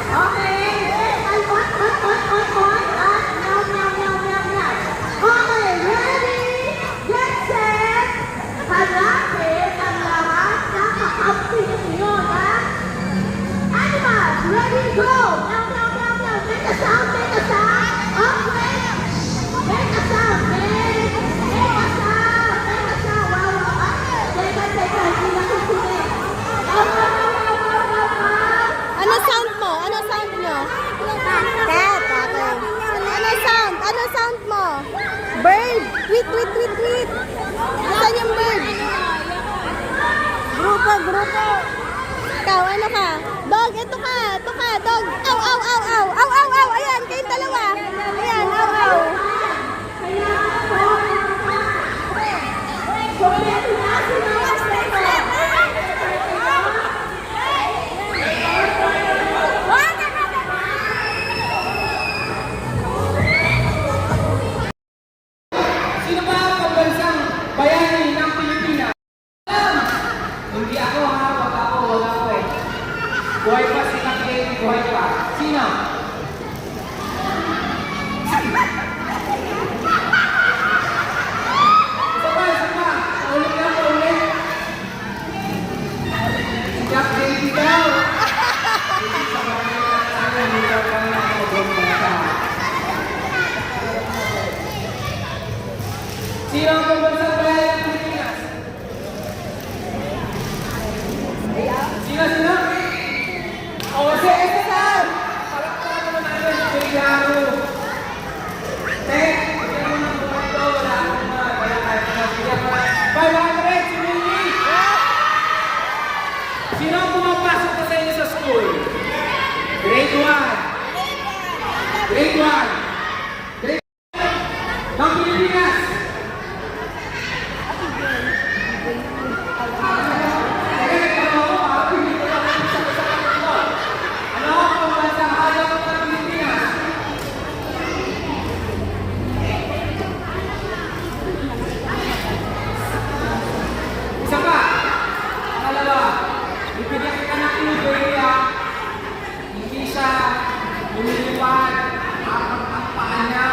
Okay. On. Now. Okay, ready? Get set. Hanapin ang lahat ng kakampi ninyo, ha? Animals, ready, go! Meow. Make a sound. Okay. Make a sound. Wow. Teka. Hindi na kukunin. Ano sound mo? Ano sound nyo? Cat. Okay. Ano sound mo? Bird. Tweet. Asan yung bird? Grupo. Ikaw, ano ka? Dog, ito ka, dog. Aw. Ayan, kayong dalawa. Ayan, aw. Sino ba ang pambansang bayani ng Pilipinas? Hindi ako ha, wala ko eh. Buhay pa si Kakay, buhay pa. Sino? Isa pa. Paulit. Si Kakay daw. Sino ang pambansang bayani ng Pilipinas? Sino? O, si Estel! Palakpakan naman natin si Bigaro. Bigyan mo ng buhay ito. Wala akong mga. Kaya kahit bigyan mo na 500 si Mili! Sino ang pumapasok na sa inyo sa school? Grade 1. Grade 1. Ng Pilipinas. Isa pa. Pangalawa. Bibigyan ka ng inubeya. Hindi siya lumilipad. Ang paa niya.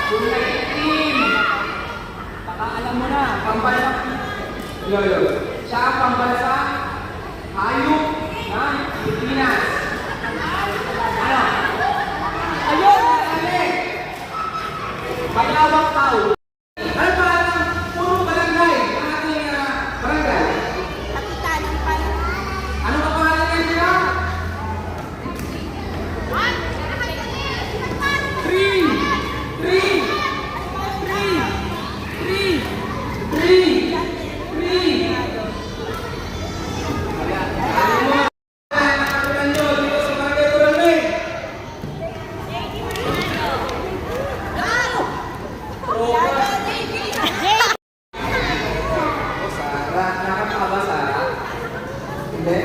Kulay itim. Baka alam mo na. Pambansang siya ang pambansang hayop ng Pilipinas. Ano? Ayun! Bayawak tao. Ano ba ang puro barangay? Ang ating barangay? Kapitan ng panahon. Ano ka pangalan niya sila? 3. Nakakaba, Sara? Hindi?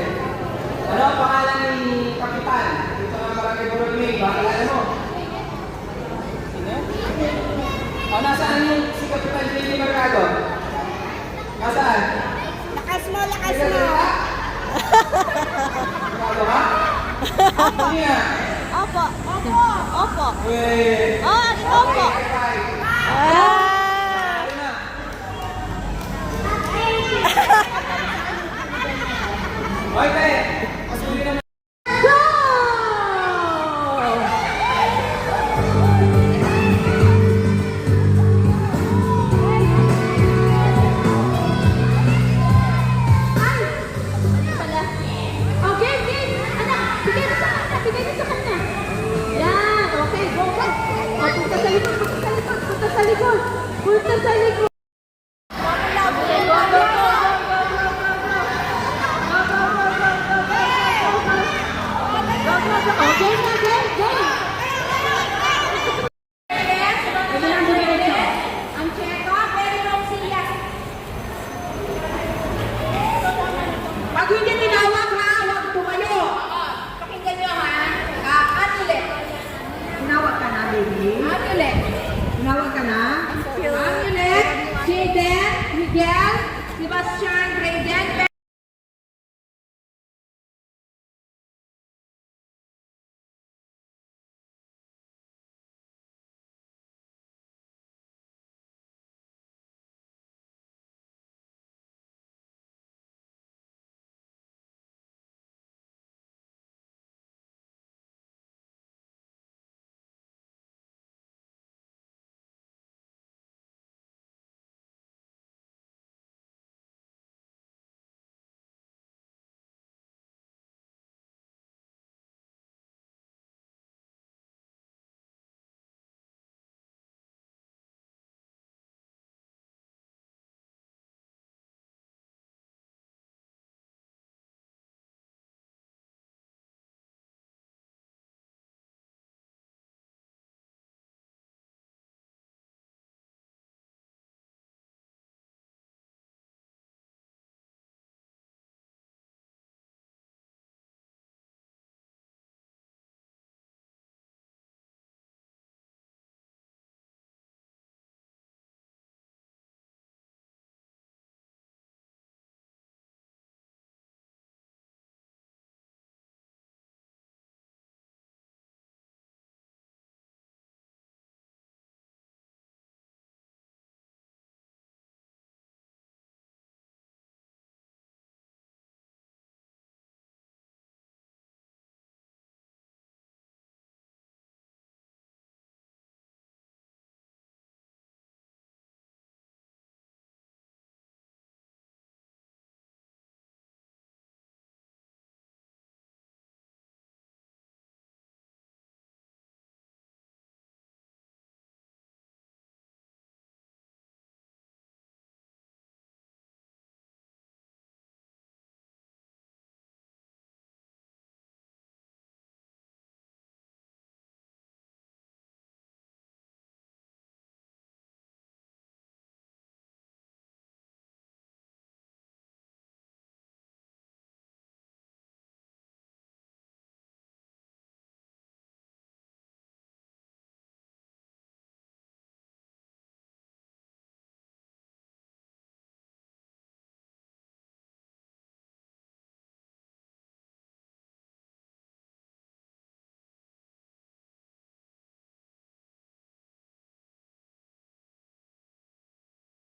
Ano ang pangalan ni Kapitan? Dito nga Barangay Buragmay. Baka alam mo? Sino? O, nasaan yung si Kapitan J.D. Mercado? Nasaan? Lakas mo. Mercado ka? Ano yan? Opo. Wait. Opo. Ano na? Okay, pasuli naman. Go! Okay. Anak, bigay mo sa kanya. Yan, okay, go. Punta sa likod.